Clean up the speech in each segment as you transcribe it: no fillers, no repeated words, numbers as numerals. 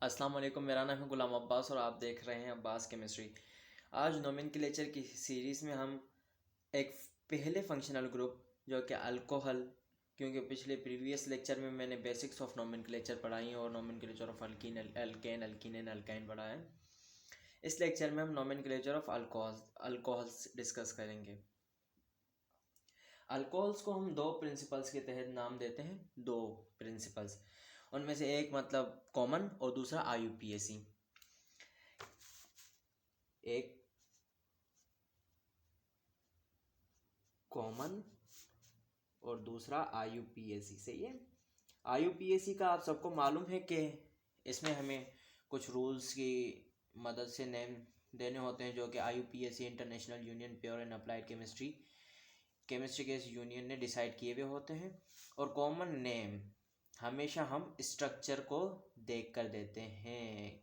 अस्सलाम वालेकुम। मेरा नाम है गुलाम अब्बास और आप देख रहे हैं अब्बास केमिस्ट्री। आज नोमेनक्लेचर की सीरीज़ में हम एक पहले फंक्शनल ग्रुप जो कि अल्कोहल, क्योंकि पिछले प्रीवियस लेक्चर में मैंने बेसिक्स ऑफ नोमेनक्लेचर पढ़ाई और nomenclature of alkyne, alkane, alkyne, alkyne पढ़ा है। इस लेक्चर में हम नोमेनक्लेचर ऑफ अल्कोहल्स डिस्कस करेंगे। अल्कोहल्स को हम दो प्रिंसिपल्स के तहत नाम देते हैं। दो प्रिंसिपल्स, उनमें से एक मतलब कॉमन और दूसरा IUPAC। एक कॉमन और दूसरा IUPAC। सही है। IUPAC का आप सबको मालूम है कि इसमें हमें कुछ रूल्स की मदद से नेम देने होते हैं, जो कि IUPAC international union pure and applied chemistry के इस यूनियन ने डिसाइड किए हुए होते हैं। और कॉमन नेम हमेशा हम स्ट्रक्चर को देख कर देते हैं,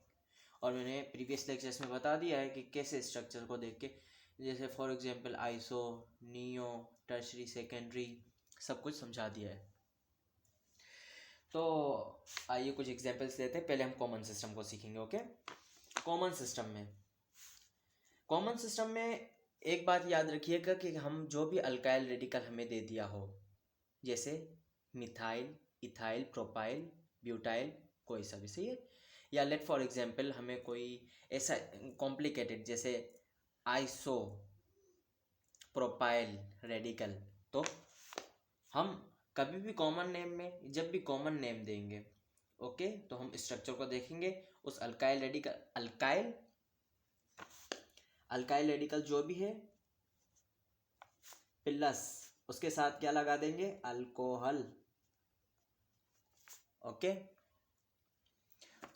और मैंने प्रीवियस लेक्चर्स में बता दिया है कि कैसे स्ट्रक्चर को देख के, जैसे for example iso, neo, tertiary, secondary, सब कुछ समझा दिया है। तो आइए कुछ एग्जांपल्स लेते हैं। पहले हम कॉमन सिस्टम को सीखेंगे। ओके, कॉमन सिस्टम में एक बात याद रखिएगा कि हम जो भी अल्काइल रेडिकल हमें दे दिया हो, जैसे मिथाइल, इथाइल, प्रोपाइल, ब्यूटाइल, कोई सा भी, सही है। या लेट फॉर एग्जांपल हमें कोई ऐसा कॉम्प्लिकेटेड जैसे आइसो प्रोपाइल रेडिकल, तो हम कभी भी कॉमन नेम में जब भी कॉमन नेम देंगे, ओके, तो हम स्ट्रक्चर को देखेंगे। उस अल्काइल रेडिकल जो भी है प्लस उसके साथ क्या लगा देंगे, alcohol. Okay,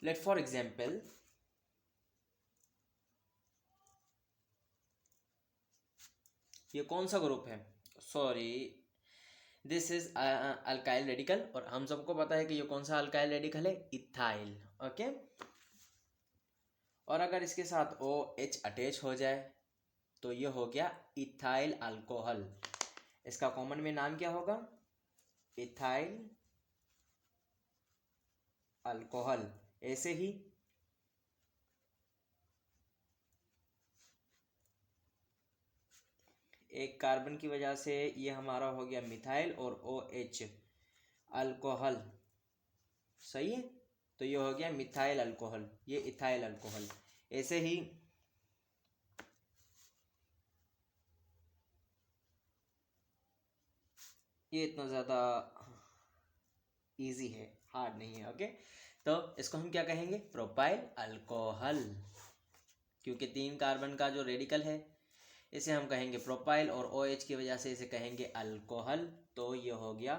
let for example ये कौन सा ग्रुप है, sorry, this is alkyl radical, और हम सबको पता है कि ये कौन सा अल्काइल रेडिकल है, इथाइल। ओके, और अगर इसके साथ OH अटैच हो जाए तो ये हो गया इथाइल अल्कोहल। इसका कॉमन में नाम क्या होगा, इथाइल अल्कोहल। ऐसे ही एक कार्बन की वजह से ये हमारा हो गया मिथाइल और OH अल्कोहल, सही है। तो ये हो गया मिथाइल अल्कोहल, ये इथाइल अल्कोहल। ऐसे ही ये इतना ज़्यादा इजी है, हार्ड नहीं है। ओके, तो इसको हम क्या कहेंगे, प्रोपाइल अल्कोहल, क्योंकि 3 कार्बन का जो रेडिकल है इसे हम कहेंगे प्रोपाइल, और OH की वजह से इसे कहेंगे अल्कोहल। तो ये हो गया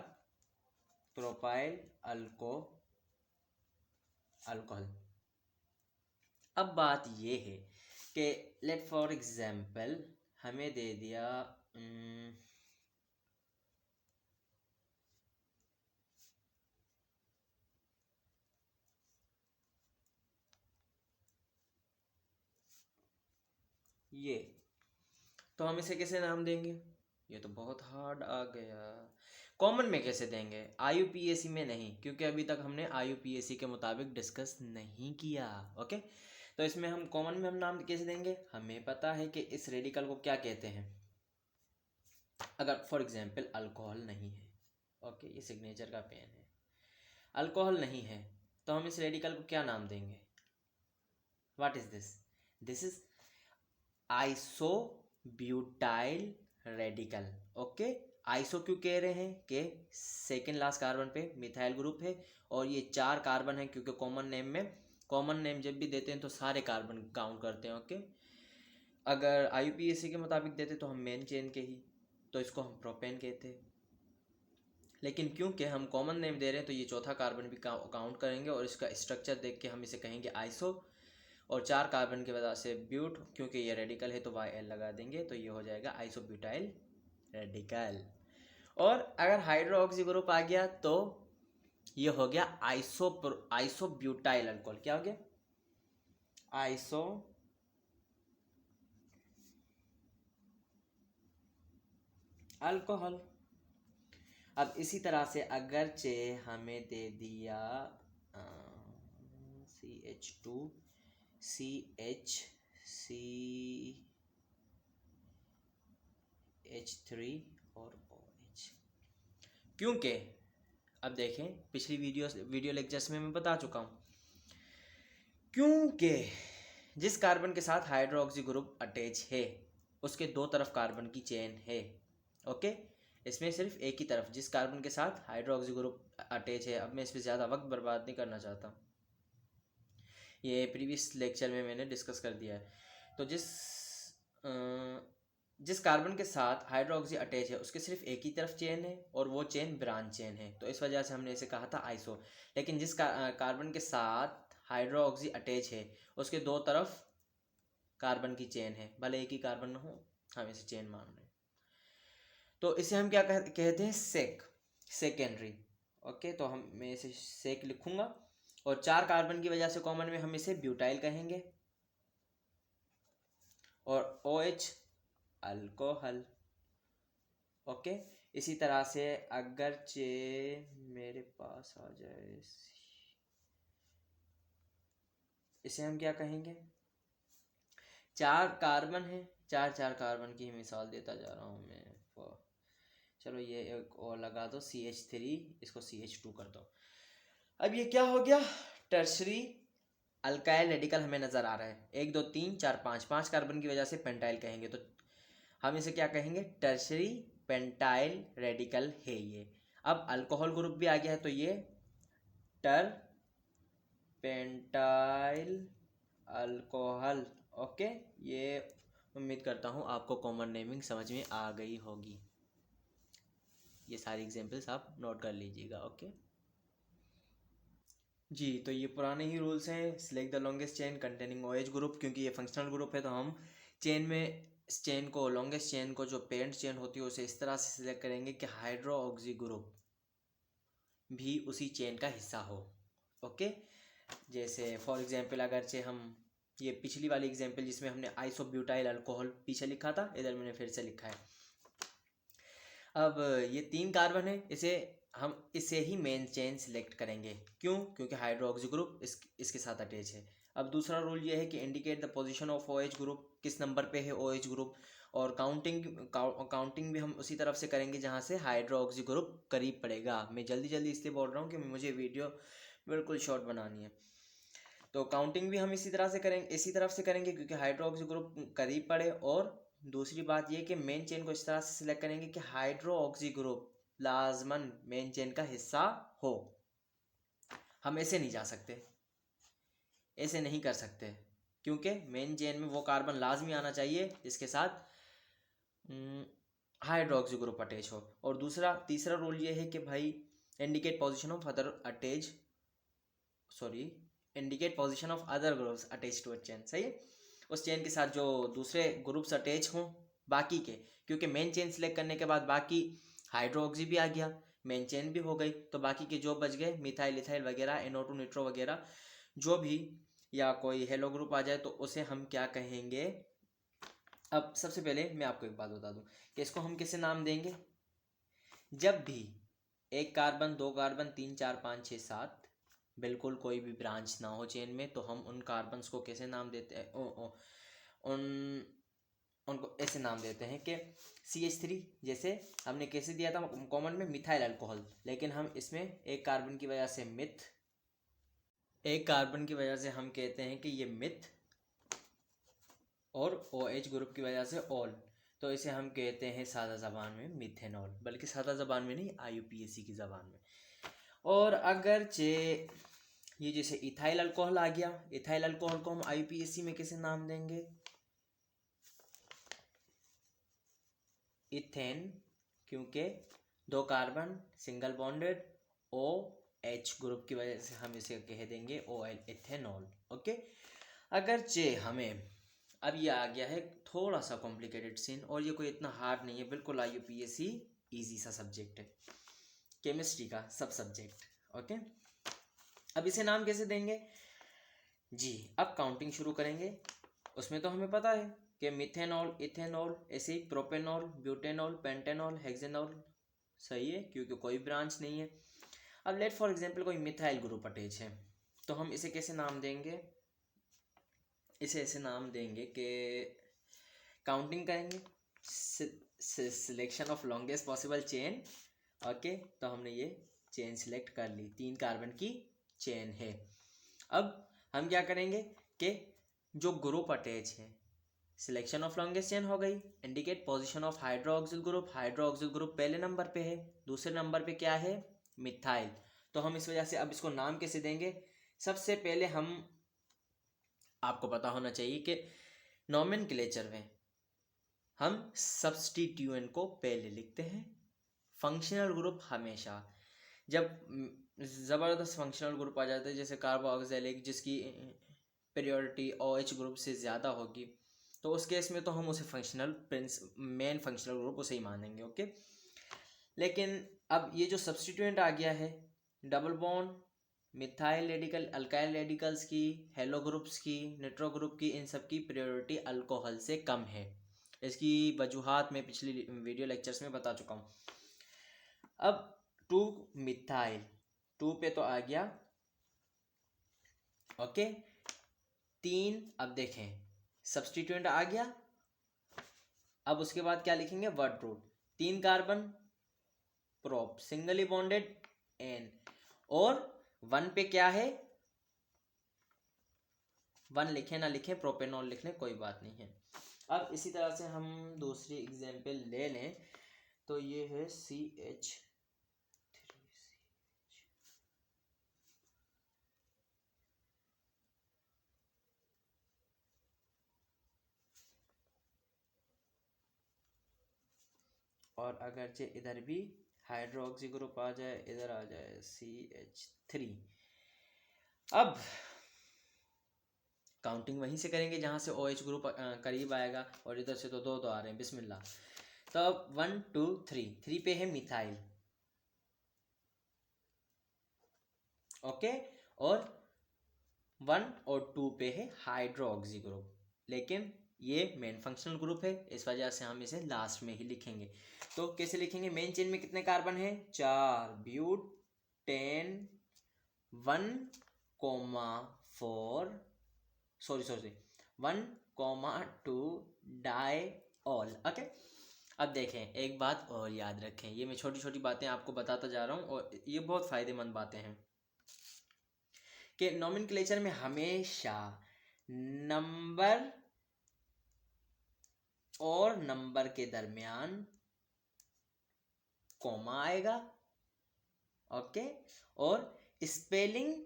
प्रोपाइल अल्कोहल। अब बात ये है कि लेट फॉर एग्जाम्पल हमें दे दिया ये, तो हम इसे कैसे नाम देंगे, ये तो बहुत हार्ड आ गया। कॉमन में कैसे देंगे, IUPAC में नहीं, क्योंकि अभी तक हमने IUPAC के मुताबिक डिस्कस नहीं किया। ओके, तो इसमें हम कॉमन में हम नाम कैसे देंगे, हमें पता है कि इस रेडिकल को क्या कहते हैं। अगर फॉर एग्जांपल अल्कोहल नहीं है, ओके, ये सिग्नेचर का पेन है, अल्कोहल नहीं है, तो हम इस रेडिकल को क्या नाम देंगे, what is this, this is isobutyl radical. Okay, iso क्यों कह रहे हैं कि सेकेंड लास्ट कार्बन पे मिथाइल ग्रुप है, और ये 4 कार्बन है, क्योंकि कॉमन नेम जब भी देते हैं तो सारे कार्बन काउंट करते हैं। ओके, अगर IUPAC के मुताबिक देते तो हम मेन चेन के ही, तो इसको हम प्रोपेन कहते हैं। लेकिन क्योंकि हम कॉमन नेम दे रहे हैं तो ये चौथा कार्बन भी काउंट करेंगे, और इसका स्ट्रक्चर देख के हम इसे कहेंगे आइसो, और 4 कार्बन की वजह से ब्यूट, क्योंकि ये रेडिकल है तो YL लगा देंगे, तो ये हो जाएगा आइसोब्यूटाइल रेडिकल। और अगर हाइड्रोक्सी ग्रुप आ गया तो ये हो गया आइसोब्यूटाइल अल्कोहल। क्या हो गया, आइसो अल्कोहल। अब इसी तरह से अगरचे हमें दे दिया CH2 CH CH3 और OH। क्योंकि अब देखें, पिछली वीडियो लेक्चर्स में मैं बता चुका हूँ, क्योंकि जिस कार्बन के साथ हाइड्रोक्सी ग्रुप अटैच है उसके दो तरफ कार्बन की चेन है। ओके, इसमें सिर्फ एक ही तरफ, जिस कार्बन के साथ हाइड्रोक्सी ग्रुप अटैच है। अब मैं इस पर ज़्यादा वक्त बर्बाद नहीं करना चाहता, ये प्रीवियस लेक्चर में मैंने डिस्कस कर दिया है। तो जिस कार्बन के साथ हाइड्रोक्सी अटैच है उसके सिर्फ एक ही तरफ चेन है और वो चेन ब्रांच चेन है, तो इस वजह से हमने इसे कहा था आइसो। लेकिन जिस कार्बन के साथ हाइड्रोक्सी अटैच है उसके दो तरफ कार्बन की चेन है, भले एक ही कार्बन न हो, हम इसे चेन मान रहे हैं, तो इसे हम क्या कहते हैं, सेकेंडरी। ओके, तो मैं इसे सेक लिखूंगा, और 4 कार्बन की वजह से कॉमन में हम इसे ब्यूटाइल कहेंगे, और OH अल्कोहल। ओके, इसी तरह से अगर मेरे पास आ जाए, इसे हम क्या कहेंगे, 4 कार्बन है, 4 कार्बन की मिसाल देता जा रहा हूँ मैं। चलो ये एक और लगा दो, CH3, इसको CH2 कर दो। अब ये क्या हो गया, टर्शरी अल्काइल रेडिकल हमें नजर आ रहा है। 1 2 3 4 5 कार्बन की वजह से पेंटाइल कहेंगे, तो हम इसे क्या कहेंगे, टर्शरी पेंटाइल रेडिकल है ये। अब अल्कोहल ग्रुप भी आ गया है, तो ये टर पेंटाइल अल्कोहल। ओके, ये उम्मीद करता हूँ आपको कॉमन नेमिंग समझ में आ गई होगी। ये सारी एग्जांपल्स आप नोट कर लीजिएगा। ओके जी, तो ये पुराने ही रूल्स हैं। Select the longest chain containing OH group, क्योंकि ये फंक्शनल ग्रुप है तो हम चेन को लॉन्गेस्ट चेन को जो पेरेंट चेन होती है उसे इस तरह से सिलेक्ट करेंगे कि हाइड्रोक्सी ग्रुप भी उसी चेन का हिस्सा हो। ओके, जैसे फॉर एग्जांपल अगरचे हम ये पिछली वाली एग्जांपल जिसमें हमने आइसोब्यूटाइल अल्कोहल पीछे लिखा था, इधर मैंने फिर से लिखा है। अब ये 3 कार्बन है, इसे ही मेन चेन सिलेक्ट करेंगे। क्यों? क्योंकि हाइड्रोक्सी ग्रुप इसके साथ अटैच है। अब दूसरा रूल ये है कि indicate the position of OH group, किस नंबर पे है OH ग्रुप, और काउंटिंग भी हम उसी तरफ से करेंगे जहाँ से हाइड्रोक्सी ग्रुप करीब पड़ेगा। मैं जल्दी इसलिए बोल रहा हूँ कि मुझे वीडियो बिल्कुल शॉर्ट बनानी है, तो काउंटिंग भी हम इसी तरफ से करेंगे क्योंकि हाइड्रोक्सी ग्रुप करीब पड़े। और दूसरी बात ये कि मेन चेन को इस तरह से सिलेक्ट करेंगे कि हाइड्रोक्सी ग्रुप लाजमन मेन चेन का हिस्सा हो। हम ऐसे नहीं जा सकते, ऐसे नहीं कर सकते, क्योंकि मेन चेन में वो कार्बन लाजमी आना चाहिए जिसके साथ हाइड्रोक्सी ग्रुप अटैच हो। और तीसरा रूल ये है कि भाई indicate position of other groups attach to a chain. सही है, उस चेन के साथ जो दूसरे ग्रुप्स अटैच हों बाकी के, क्योंकि मेन चेन सिलेक्ट करने के बाद बाकी हाइड्रोक्सी भी आ गया, मेन चेन भी हो गई, तो बाकी के जो बच गए मिथाइल इथाइल वगैरह, NO2 निट्रो वगैरह जो भी, या कोई हेलो ग्रुप आ जाए तो उसे हम क्या कहेंगे। अब सबसे पहले मैं आपको एक बात बता दूं कि इसको हम कैसे नाम देंगे। जब भी 1 कार्बन 2 कार्बन 3 4 5 6 7 बिल्कुल कोई भी ब्रांच ना हो चेन में, तो हम उन कार्बन्स को कैसे नाम देते हैं, उनको ऐसे नाम देते हैं कि CH3, जैसे हमने कैसे दिया था कॉमन में मिथाइल अल्कोहल, लेकिन हम इसमें 1 कार्बन की वजह से हम कहते हैं कि ये मिथ, और OH ग्रुप की वजह से ऑल, तो इसे हम कहते हैं सादा ज़बान में मिथेनॉल, बल्कि सादा ज़बान में नहीं, IUPAC की ज़बान में। और अगर ये जैसे इथाइल अल्कोहल आ गया, इथाइल अल्कोहल को हम IUPAC में कैसे नाम देंगे, इथेन, क्योंकि 2 carbon single bonded, OH group की वजह से हम इसे कह देंगे OL, इथेनॉल। ओके, अगर हमें अब ये आ गया है थोड़ा सा कॉम्प्लिकेटेड सीन, और ये कोई इतना हार्ड नहीं है, बिल्कुल IUPAC इजी सा सब्जेक्ट है, केमिस्ट्री का सब सब्जेक्ट। ओके, अब इसे नाम कैसे देंगे जी, अब काउंटिंग शुरू करेंगे। उसमें तो हमें पता है कि मिथेनॉल, इथेनॉल, ऐसे ही प्रोपेनॉल, ब्यूटेनॉल, पेंटेनॉल, हेक्सेनॉल। सही है, क्योंकि कोई ब्रांच नहीं है। अब लेट फॉर एग्जांपल कोई मिथाइल ग्रुप अटैच है, तो हम इसे कैसे नाम देंगे, इसे ऐसे नाम देंगे कि काउंटिंग करेंगे, selection of longest possible chain. Okay, तो हमने ये चेन सिलेक्ट कर ली, 3 कार्बन की चेन है। अब हम क्या करेंगे कि जो ग्रुप अटैच है, सिलेक्शन ऑफ लॉन्गेस्ट चेन हो गई, indicate position of hydroxyl group, hydroxyl group पहले नंबर पे है, दूसरे नंबर पे क्या है, मिथाइल। तो हम इस वजह से अब इसको नाम कैसे देंगे, सबसे पहले हम, आपको पता होना चाहिए कि नोमेनक्लेचर में हम सब्स्टिट्यूएंट को पहले लिखते हैं। फंक्शनल ग्रुप हमेशा, जब ज़बरदस्त फंक्शनल ग्रुप आ जाते हैं जैसे कार्बोक्सिलिक, जिसकी पीरियोडिटी OH ग्रुप से ज़्यादा होगी, तो उस केस में तो हम उसे मेन फंक्शनल ग्रुप उसे ही मानेंगे। ओके, लेकिन अब ये जो सब्स्टिट्यूएंट आ गया है, double bond, methyl radical, alkyl radicals की, हेलो ग्रुप्स की, निट्रो ग्रुप की, इन सब की पीरियोडिटी अल्कोहल से कम है। इसकी वजूहात मैं पिछली वीडियो लेक्चर्स में बता चुका हूँ। अब 2 मिथाइल, 2 पे तो आ गया। ओके, 3, अब देखें सब्स्टिट्यूएंट आ गया। अब उसके बाद क्या लिखेंगे, word root, 3 carbon, prop singly bonded ane, और 1 पे क्या है, 1 लिखे ना लिखे, प्रोपेनॉल लिख लें, कोई बात नहीं है। अब इसी तरह से हम दूसरी एग्जाम्पल ले लें, तो ये है CH3। और अगरचे इधर भी हाइड्रोक्सी ग्रुप आ जाए, इधर आ जाए CH3। अब काउंटिंग वहीं से करेंगे जहाँ से OH ग्रुप करीब आएगा, और इधर से तो दो आ रहे हैं, बिस्मिल्लाह। तो अब 1 2 3, 3 पे है मिथाइल। ओके, और 1 और 2 पे है हाइड्रोक्सी ग्रुप, लेकिन ये मेन फंक्शनल ग्रुप है, इस वजह से हम इसे लास्ट में ही लिखेंगे। तो कैसे लिखेंगे, मेन चेन में कितने कार्बन है, 4, ब्यूटेन 1, 4, सॉरी 1, 2 डाइऑल। ओके, अब देखें, एक बात और याद रखें, ये मैं छोटी छोटी बातें आपको बताता जा रहा हूँ और ये बहुत फ़ायदेमंद बातें हैं कि नोमेनक्लेचर में हमेशा नंबर और नंबर के दरमियान कॉमा आएगा। ओके, और स्पेल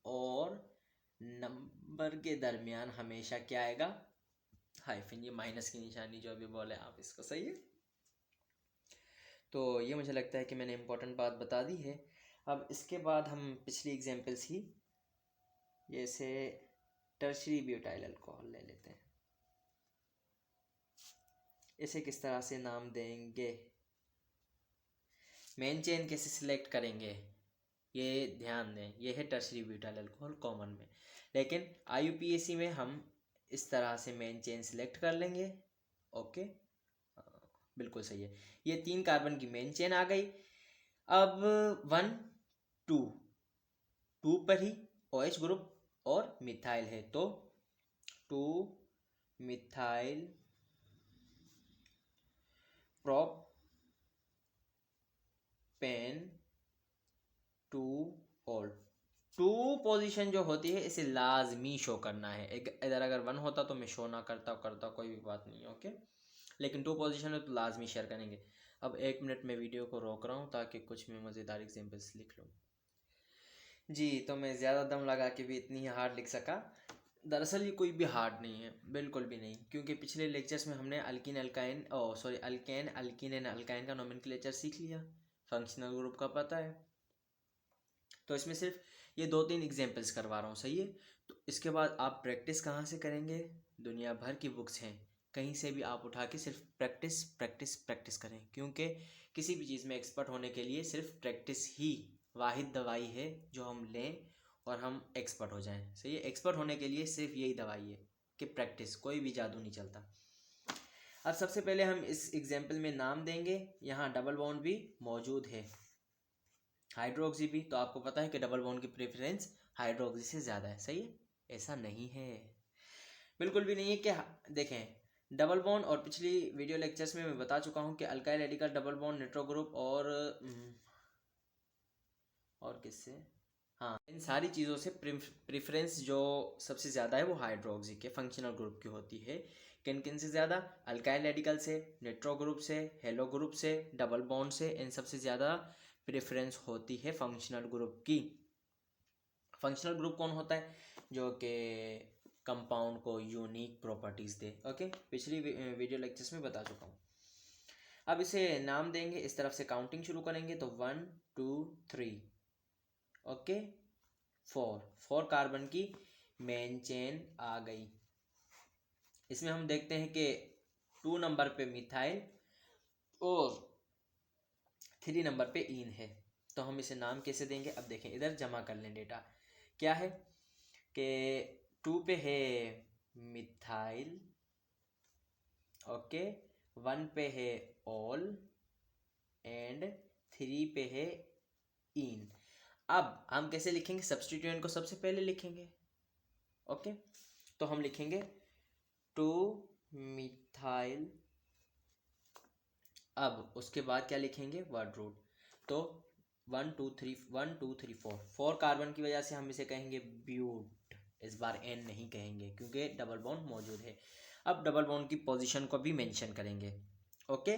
और नंबर के दरमियान हमेशा क्या आएगा, हाइफन, ये माइनस की निशानी जो अभी बोले आप इसको, सही है। तो ये मुझे लगता है कि मैंने इम्पोर्टेंट बात बता दी है। अब इसके बाद हम पिछली एग्जांपल्स ही, जैसे टर्शरी ब्यूटाइल अल्कोहल ले लेते हैं। इसे किस तरह से नाम देंगे, मेन चेन कैसे सिलेक्ट करेंगे, ये ध्यान दें, ये है टर्शरी ब्यूटाइल अल्कोहल कॉमन में, लेकिन IUPAC में हम इस तरह से मेन चेन सिलेक्ट कर लेंगे। ओके, बिल्कुल सही है, ये 3 कार्बन की मेन चेन आ गई। अब 1 2 2 पर ही OH ग्रुप और मिथाइल है, तो 2 methyl propane 2 ol. 2 position जो होती है इसे लाजमी शो करना है, इधर अगर 1 होता तो मैं शो ना करता कोई भी बात नहीं है। ओके, लेकिन 2 पोजीशन है तो लाजमी शेयर करेंगे। अब 1 मिनट में वीडियो को रोक रहा हूँ ताकि कुछ मैं मज़ेदार एग्जाम्पल्स लिख लूँ। जी, तो मैं ज़्यादा दम लगा के भी इतनी ही हार्ड लिख सका। दरअसल ये कोई भी हार्ड नहीं है, बिल्कुल भी नहीं, क्योंकि पिछले लेक्चर्स में हमने अल्कीन अल्कीन एंड अल्काइन का नोमेनक्लेचर सीख लिया, फंक्शनल ग्रुप का पता है। तो इसमें सिर्फ ये 2-3 एग्जाम्पल्स करवा रहा हूँ, सही है। तो इसके बाद आप प्रैक्टिस कहाँ से करेंगे, दुनिया भर की बुक्स हैं, कहीं से भी आप उठा के सिर्फ प्रैक्टिस प्रैक्टिस प्रैक्टिस करें, क्योंकि किसी भी चीज़ में एक्सपर्ट होने के लिए सिर्फ प्रैक्टिस ही वाहिद दवाई है जो हम लें और हम एक्सपर्ट हो जाएं। सही है, एक्सपर्ट होने के लिए सिर्फ यही दवाई है कि प्रैक्टिस, कोई भी जादू नहीं चलता। अब सबसे पहले हम इस एग्जाम्पल में नाम देंगे, यहाँ डबल बॉन्ड भी मौजूद है। हाइड्रोक्सी भी, तो आपको पता है कि डबल बॉन्ड की प्रेफरेंस हाइड्रोक्सी से ज़्यादा है, सही है? ऐसा नहीं है, बिल्कुल भी नहीं है कि देखें डबल बॉन्ड, और पिछली वीडियो लेक्चर्स में मैं बता चुका हूँ कि alkyl radical double bond Nitro group और किससे, हाँ, इन सारी चीज़ों से प्रेफरेंस जो सबसे ज़्यादा है वो हाइड्रोक्सी के फंक्शनल ग्रुप की होती है। किन किन से ज़्यादा? अल्काइल रेडिकल से, निट्रो ग्रुप से, हेलो ग्रुप से, डबल बॉन्ड से, इन सबसे ज़्यादा प्रेफरेंस होती है फंक्शनल ग्रुप की। फंक्शनल ग्रुप कौन होता है? जो कि कंपाउंड को यूनिक प्रॉपर्टीज़ दे। ओके, पिछली वीडियो लेक्चर्स में बता चुका हूँ। अब इसे नाम देंगे, इस तरफ से काउंटिंग शुरू करेंगे, तो 1 2 3, ओके, 4 कार्बन की मेन चेन आ गई। इसमें हम देखते हैं कि 2 नंबर पे मिथाइल और 3 नंबर पे ईन है, तो हम इसे नाम कैसे देंगे? अब देखें, इधर जमा कर लें डेटा। क्या है कि 2 पे है मिथाइल, ओके, 1 पे है ऑल एंड 3 पे है इन। अब हम कैसे लिखेंगे? सब्स्टिट्यूएंट को सबसे पहले लिखेंगे, ओके, तो हम लिखेंगे 2 मिथाइल, अब उसके बाद क्या लिखेंगे? वर्ड रूट, तो 1 2 3 4 कार्बन की वजह से हम इसे कहेंगे ब्यूट, इस बार एन नहीं कहेंगे क्योंकि डबल बॉन्ड मौजूद है। अब डबल बॉन्ड की पोजीशन को भी मेंशन करेंगे, ओके,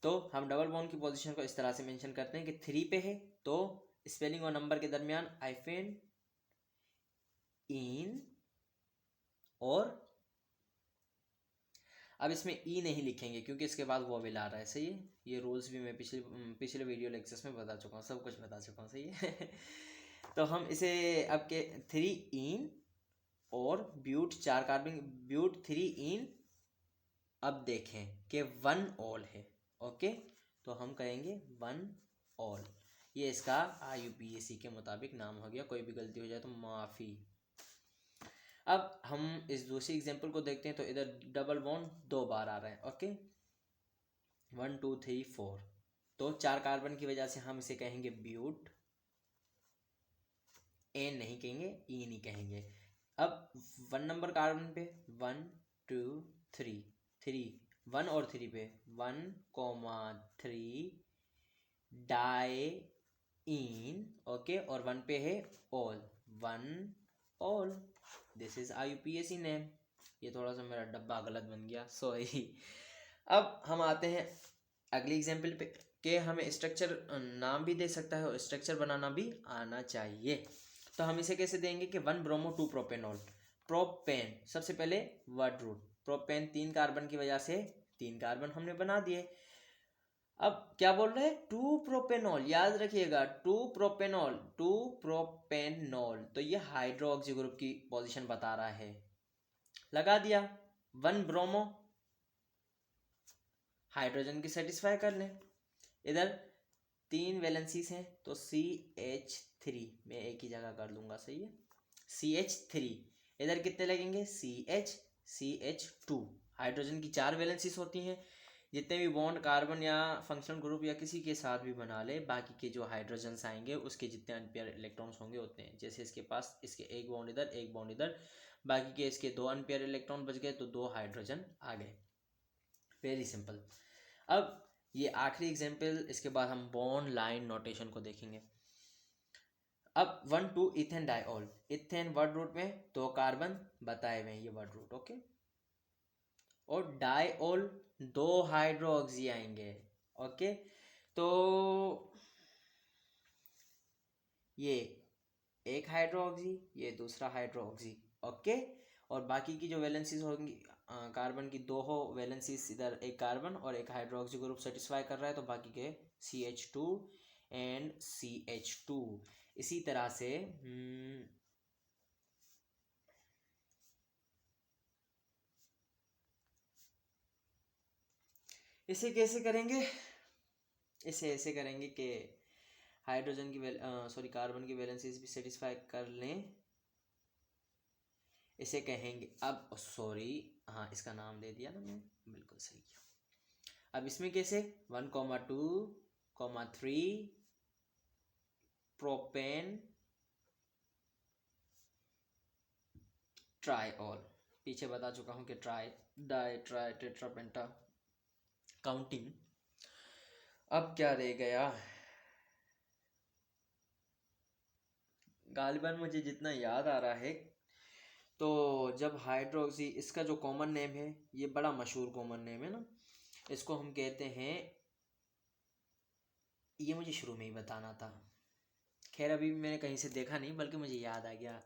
तो हम डबल बॉन्ड की पोजीशन को इस तरह से मेंशन करते हैं कि 3 पे है तो स्पेलिंग और नंबर के दरमियान हाइफन इन, और अब इसमें ई नहीं लिखेंगे क्योंकि इसके बाद वोवेल आ रहा है, सही है? ये रूल्स भी मैं पिछले वीडियो लेक्चर्स में बता चुका हूँ, सब कुछ बता चुका हूँ, सही है? तो हम इसे अब के 3 इन और ब्यूट 4 कार्बन, ब्यूट 3 इन, अब देखें कि 1 ऑल है, ओके, तो हम कहेंगे 1 ऑल। ये इसका IUPAC के मुताबिक नाम हो गया, कोई भी गलती हो जाए तो माफ़ी। अब हम इस दूसरी एग्जांपल को देखते हैं, तो इधर डबल बॉन्ड 2 बार आ रहा है, ओके, 1 2 3 4, तो 4 कार्बन की वजह से हम इसे कहेंगे ब्यूट, एन नहीं कहेंगे, ई नहीं कहेंगे। अब 1 नंबर कार्बन पे 1 2 3 1 और 3 पे 1,3 डाई इन, ओके, और 1 पे है all, 1 all, this is IUPAC name. ये थोड़ा सा मेरा डब्बा गलत बन गया, सॉरी। अब हम आते हैं अगली एग्जाम्पल पे कि हमें स्ट्रक्चर नाम भी दे सकता है और स्ट्रक्चर बनाना भी आना चाहिए। तो हम इसे कैसे देंगे कि 1 ब्रोमो 2 प्रोपेनॉल, प्रोपेन सबसे पहले वर्ड रूट, प्रोपेन 3 कार्बन की वजह से 3 कार्बन हमने बना दिए। अब क्या बोल रहे हैं? 2 प्रोपेनॉल, याद रखिएगा 2 प्रोपेनॉल, 2 प्रोपेनॉल, तो ये हाइड्रोक्सी ग्रुप की पोजीशन बता रहा है, लगा दिया। 1 ब्रोमो, हाइड्रोजन की सेटिस्फाई कर लें, इधर 3 वैलेंसीज हैं तो CH3 मैं एक ही जगह कर लूंगा, सही है? CH3, इधर कितने लगेंगे? CH2, हाइड्रोजन की 4 वैलेंसीज होती हैं, जितने भी बॉन्ड कार्बन या फंक्शनल ग्रुप या किसी के साथ भी बना ले, बाकी के जो हाइड्रोजन्स आएंगे उसके जितने अनपेयर इलेक्ट्रॉन्स होंगे उतने हैं। जैसे इसके पास इसके एक बॉन्ड इधर, एक बॉन्ड इधर, बाकी के इसके 2 अनपेयर इलेक्ट्रॉन बच गए तो 2 हाइड्रोजन आ गए, वेरी सिंपल। अब ये आखिरी एग्जाम्पल, इसके बाद हम बॉन्ड लाइन नोटेशन को देखेंगे। अब 1 2 ethane diol, ethane word root में 2 कार्बन बताए हुए हैं, ये वर्ड रूट, ओके, और डाइऑल 2 हाइड्रोक्सी आएंगे, ओके, तो ये एक हाइड्रोक्सी, ये दूसरा हाइड्रोक्सी, ओके, और बाकी की जो वैलेंसीज होंगी कार्बन की 2 हो वैलेंसीज, इधर एक कार्बन और एक हाइड्रोक्सी ग्रुप सेटिस्फाई कर रहा है तो बाकी के CH2 एंड CH2। इसी तरह से इसे कैसे करेंगे? इसे ऐसे करेंगे कि हाइड्रोजन की सॉरी कार्बन की वैलेंसीज भी सेटिस्फाई कर लें, इसे कहेंगे, अब सॉरी, हाँ इसका नाम दे दिया ना मैं, बिल्कुल सही किया। अब इसमें कैसे 1 2 3 प्रोपेन ट्राइऑल। पीछे बता चुका हूँ कि ट्राई, डाई, ट्राई, टेट्रा, पेंटा, काउंटिंग। अब क्या रह गया? गालिबन मुझे जितना याद आ रहा है, तो जब हाइड्रोक्सी, इसका जो कॉमन नेम है, ये बड़ा मशहूर कॉमन नेम है ना, इसको हम कहते हैं, ये मुझे शुरू में ही बताना था, खैर अभी मैंने कहीं से देखा नहीं, बल्कि मुझे याद आ गया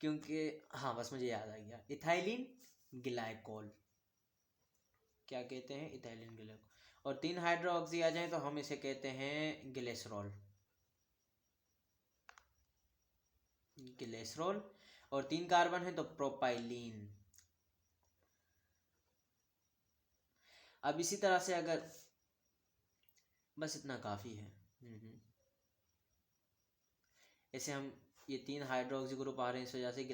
क्योंकि हाँ बस मुझे याद आ गया, इथाइलिन ग्लाइकोल। क्या कहते हैं? Ethylene glycol. और 3 हाइड्रोक्सी आ जाए तो हम इसे कहते हैं ग्लिसरॉल। ग्लिसरॉल। और 3 कार्बन है तो प्रोपाइलीन। अब इसी तरह से अगर, बस इतना काफ़ी है। ऐसे हम ये 3 हाइड्रोक्सी ग्रुप आ रहे हैं, इस वजह से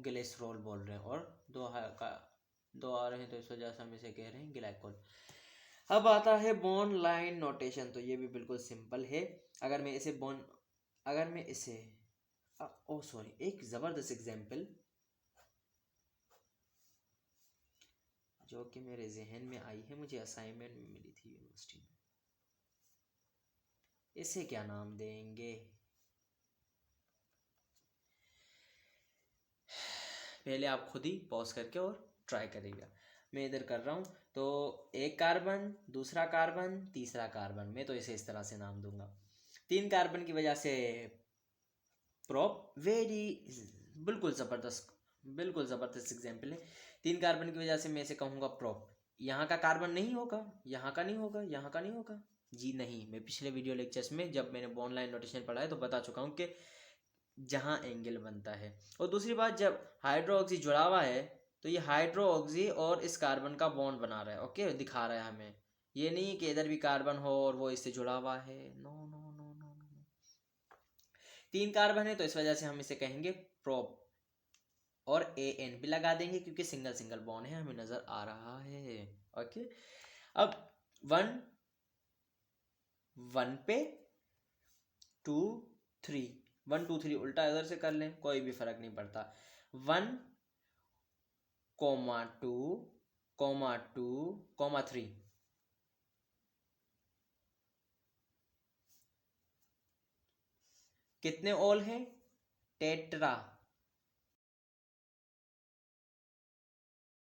ग्लिसरॉल बोल रहे हैं, और 2 आ रहे हैं तो इस वजह से हम इसे कह रहे हैं ग्लाइकोल। अब आता है बॉन्ड लाइन नोटेशन, तो ये भी बिल्कुल सिंपल है। अगर मैं इसे ओ सॉरी, एक ज़बरदस्त एग्जाम्पल जो कि मेरे जहन में आई है, मुझे असाइनमेंट में मिली थी यूनिवर्सिटी में, इसे क्या नाम देंगे? पहले आप खुद ही पॉज करके और ट्राई करिएगा। मैं इधर कर रहा हूँ, तो एक कार्बन, दूसरा कार्बन, तीसरा कार्बन, मैं तो इसे इस तरह से नाम दूंगा। 3 कार्बन की वजह से प्रोप, बिल्कुल ज़बरदस्त एग्जाम्पल है। 3 कार्बन की वजह से मैं इसे कहूँगा प्रोप। यहाँ का कार्बन नहीं होगा, यहाँ का नहीं होगा, यहाँ का नहीं होगा, जी नहीं। मैं पिछले वीडियो लेक्चर्स में जब मैंने बॉन्ड लाइन नोटेशन पढ़ा है तो बता चुका हूँ कि जहाँ एंगल बनता है। और दूसरी बात, जब हाइड्रोक्सी जुड़ा हुआ है तो ये हाइड्रोक्सी और इस कार्बन का बॉन्ड बना रहा है, ओके, दिखा रहा है हमें। ये नहीं कि इधर भी कार्बन हो और वो इससे जुड़ा हुआ है, no no no no no. 3 carbon है तो इस वजह से हम इसे कहेंगे प्रोप, और एन भी लगा देंगे क्योंकि सिंगल सिंगल बॉन्ड है, हमें नजर आ रहा है, ओके। अब 1 पे 2 3, 1 2 3 उल्टा इधर से कर लें, कोई भी फर्क नहीं पड़ता। 1 2 2 3, कितने ऑल हैं? टेट्रा,